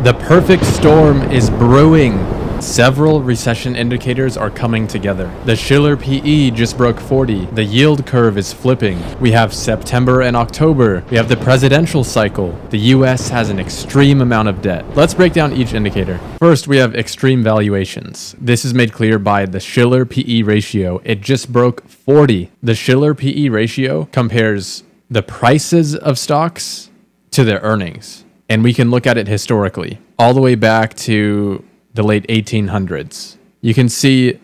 The perfect storm is brewing. Several recession indicators are coming together. The Shiller PE just broke 40. The yield curve is flipping. We have September and October. We have the presidential cycle. The US has an extreme amount of debt. Let's break down each indicator. First, we have extreme valuations. This is made clear by the Shiller PE ratio. It just broke 40. The Shiller PE ratio compares the prices of stocks to their earnings. And we can look at it historically, all the way back to the late 1800s. You can see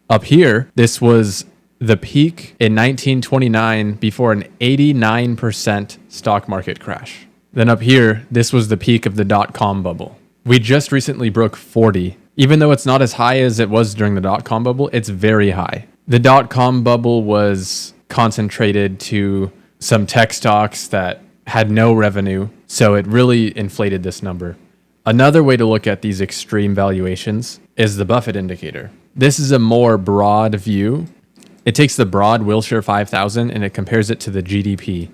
up here, this was the peak in 1929 before an 89% stock market crash. Then up here, this was the peak of the dot-com bubble. We just recently broke 40. Even though it's not as high as it was during the dot-com bubble, it's very high. The dot-com bubble was concentrated to some tech stocks that had no revenue, so it really inflated this number. Another way to look at these extreme valuations is the Buffett indicator. This is a more broad view. It takes the broad Wilshire 5000 and it compares it to the GDP.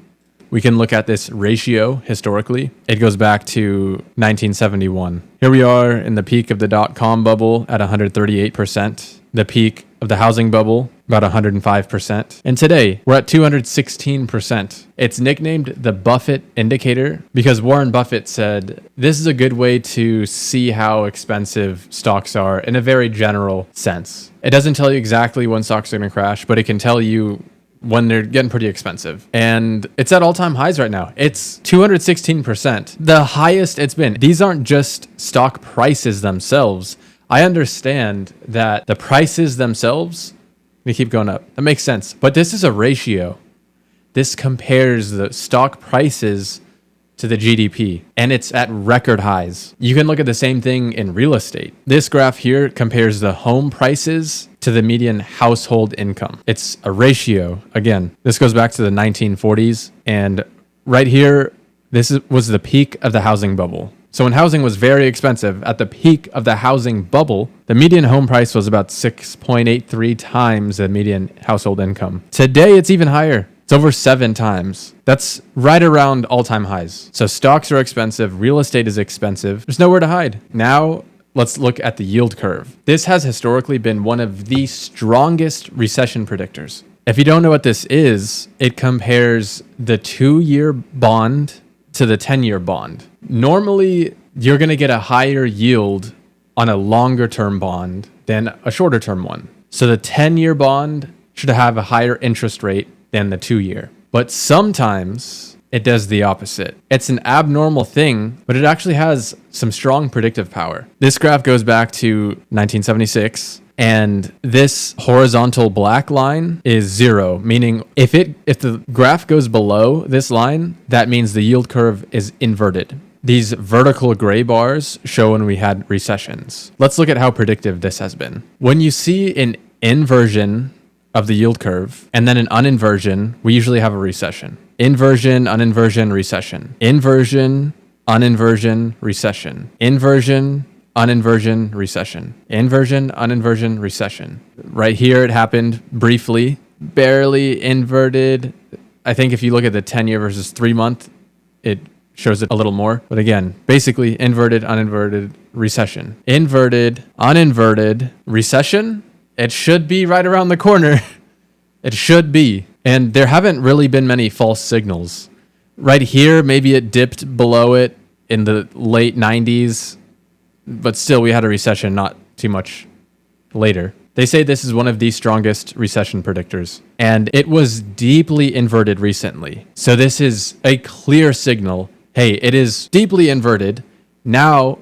We can look at this ratio historically. It goes back to 1971. Here we are in the peak of the dot-com bubble at 138%. The peak of the housing bubble, about 105%. And today, we're at 216%. It's nicknamed the Buffett indicator because Warren Buffett said, this is a good way to see how expensive stocks are in a very general sense. It doesn't tell you exactly when stocks are going to crash, but it can tell you when they're getting pretty expensive. And it's at all-time highs right now. It's 216%, the highest it's been. These aren't just stock prices themselves. I understand that the prices themselves, they keep going up. That makes sense. But this is a ratio. This compares the stock prices to the GDP, and it's at record highs. You can look at the same thing in real estate. This graph here compares the home prices to the median household income. It's a ratio. Again, this goes back to the 1940s. And right here, was the peak of the housing bubble. So when housing was very expensive, at the peak of the housing bubble, the median home price was about 6.83 times the median household income. Today, it's even higher. It's over 7 times. That's right around all-time highs. So stocks are expensive. Real estate is expensive. There's nowhere to hide. Now, let's look at the yield curve. This has historically been one of the strongest recession predictors. If you don't know what this is, it compares the 2-year bond to the 10-year bond. Normally, you're going to get a higher yield on a longer-term bond than a shorter-term one. So the 10-year bond should have a higher interest rate than the 2-year. But sometimes it does the opposite. It's an abnormal thing, but it actually has some strong predictive power. This graph goes back to 1976. And this horizontal black line is 0, meaning if the graph goes below this line, that means the yield curve is inverted. These vertical gray bars show when we had recessions. Let's look at how predictive this has been. When you see an inversion of the yield curve and then an uninversion, we usually have a recession. Inversion, uninversion, recession. Inversion, uninversion, recession. Inversion, uninversion, recession. Inversion, uninversion, recession. Right here, it happened briefly, barely inverted. I think if you look at the 10-year versus 3-month, it shows it a little more. But again, basically inverted, uninverted, recession. Inverted, uninverted, recession. It should be right around the corner. It should be. And there haven't really been many false signals. Right here, maybe it dipped below it in the late 90s. But still, we had a recession not too much later. They say this is one of the strongest recession predictors, and it was deeply inverted recently. So this is a clear signal. Hey, it is deeply inverted. Now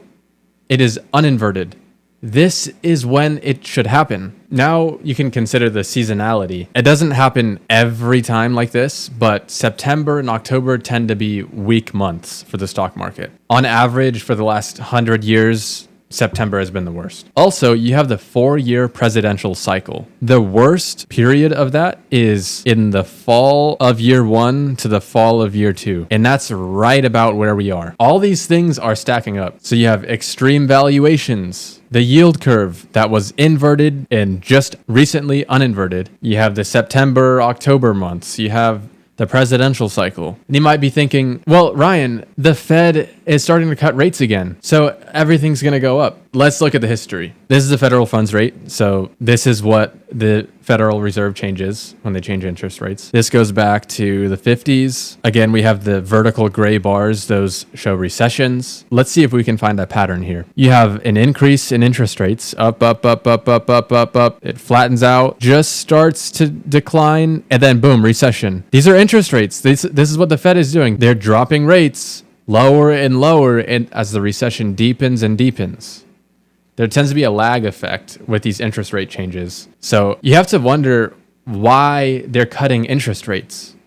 it is uninverted. This is when it should happen. Now you can consider the seasonality. It doesn't happen every time like this, but September and October tend to be weak months for the stock market. On average, for the last 100 years, September has been the worst. Also, you have the 4-year presidential cycle. The worst period of that is in the fall of year 1 to the fall of year 2. And that's right about where we are. All these things are stacking up. So you have extreme valuations, the yield curve that was inverted and just recently uninverted. You have the September, October months. You have the presidential cycle. And you might be thinking, well, Ryan, the Fed is starting to cut rates again. So everything's going to go up. Let's look at the history. This is the federal funds rate. So this is what the Federal Reserve changes when they change interest rates. This goes back to the 50s. Again, we have the vertical gray bars. Those show recessions. Let's see if we can find a pattern here. You have an increase in interest rates, up, up, up, up, up, up, up, up. It flattens out, just starts to decline, and then boom, recession. These are interest rates. This is what the Fed is doing. They're dropping rates lower and lower, and as the recession deepens and deepens. There tends to be a lag effect with these interest rate changes. So you have to wonder why they're cutting interest rates.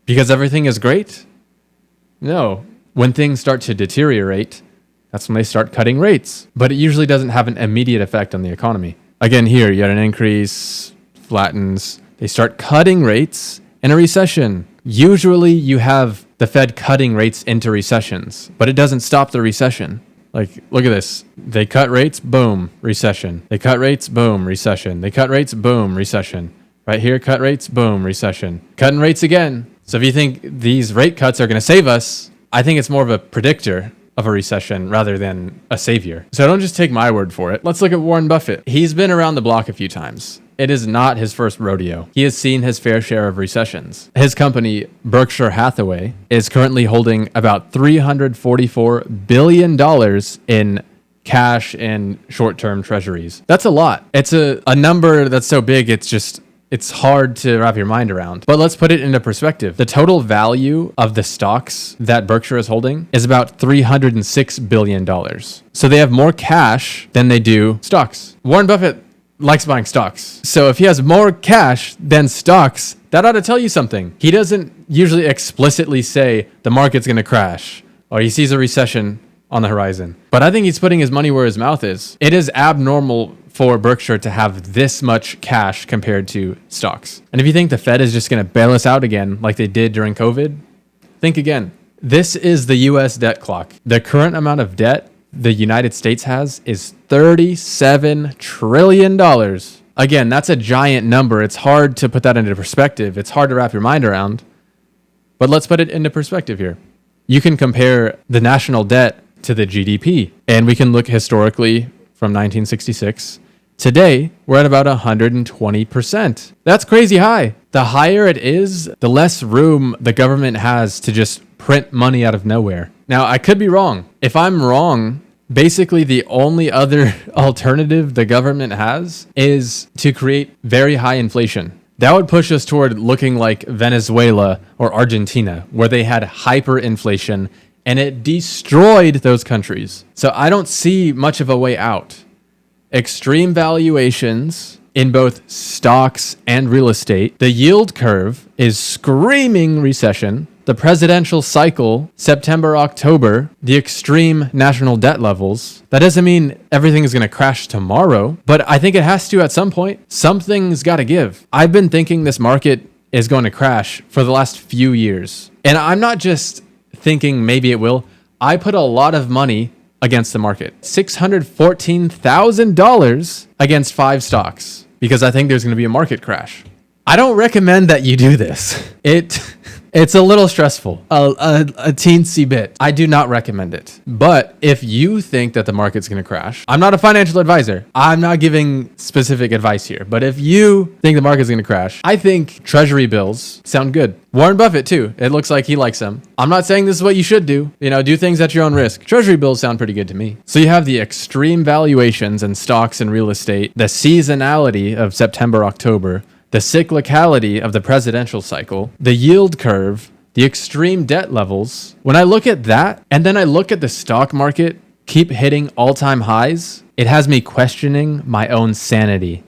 Because everything is great? No. When things start to deteriorate, that's when they start cutting rates. But it usually doesn't have an immediate effect on the economy. Again, here, you had an increase, flattens. They start cutting rates in a recession. Usually you have the Fed cutting rates into recessions, but it doesn't stop the recession. Like, look at this. They cut rates, boom, recession. They cut rates, boom, recession. They cut rates, boom, recession. Right here, cut rates, boom, recession. Cutting rates again. So if you think these rate cuts are going to save us, I think it's more of a predictor of a recession rather than a savior. So don't just take my word for it. Let's look at Warren Buffett. He's been around the block a few times. It is not his first rodeo. He has seen his fair share of recessions. His company, Berkshire Hathaway, is currently holding about $344 billion in cash and short-term treasuries. That's a lot. It's a number that's so big, it's hard to wrap your mind around. But let's put it into perspective. The total value of the stocks that Berkshire is holding is about $306 billion. So they have more cash than they do stocks. Warren Buffett likes buying stocks. So if he has more cash than stocks, that ought to tell you something. He doesn't usually explicitly say the market's going to crash or he sees a recession on the horizon. But I think he's putting his money where his mouth is. It is abnormal for Berkshire to have this much cash compared to stocks. And if you think the Fed is just going to bail us out again like they did during COVID, think again. This is the US debt clock. The current amount of debt the United States has is $37 trillion. Again, that's a giant number. It's hard to put that into perspective. It's hard to wrap your mind around. But let's put it into perspective here. You can compare the national debt to the GDP. And we can look historically from 1966. Today, we're at about 120%. That's crazy high. The higher it is, the less room the government has to just print money out of nowhere. Now, I could be wrong. If I'm wrong, basically the only other alternative the government has is to create very high inflation. That would push us toward looking like Venezuela or Argentina, where they had hyperinflation and it destroyed those countries. So I don't see much of a way out. Extreme valuations in both stocks and real estate. The yield curve is screaming recession. The presidential cycle, September, October, the extreme national debt levels. That doesn't mean everything is going to crash tomorrow, but I think it has to at some point. Something's got to give. I've been thinking this market is going to crash for the last few years. And I'm not just thinking maybe it will. I put a lot of money against the market. $614,000 against 5 stocks because I think there's going to be a market crash. I don't recommend that you do this. It's a little stressful, a teensy bit. I do not recommend it. But if you think that the market's going to crash, I'm not a financial advisor. I'm not giving specific advice here. But if you think the market's going to crash, I think treasury bills sound good. Warren Buffett too. It looks like he likes them. I'm not saying this is what you should do. Do things at your own risk. Treasury bills sound pretty good to me. So you have the extreme valuations in stocks and real estate, the seasonality of September, October, the cyclicality of the presidential cycle, the yield curve, the extreme debt levels. When I look at that, and then I look at the stock market keep hitting all-time highs, it has me questioning my own sanity.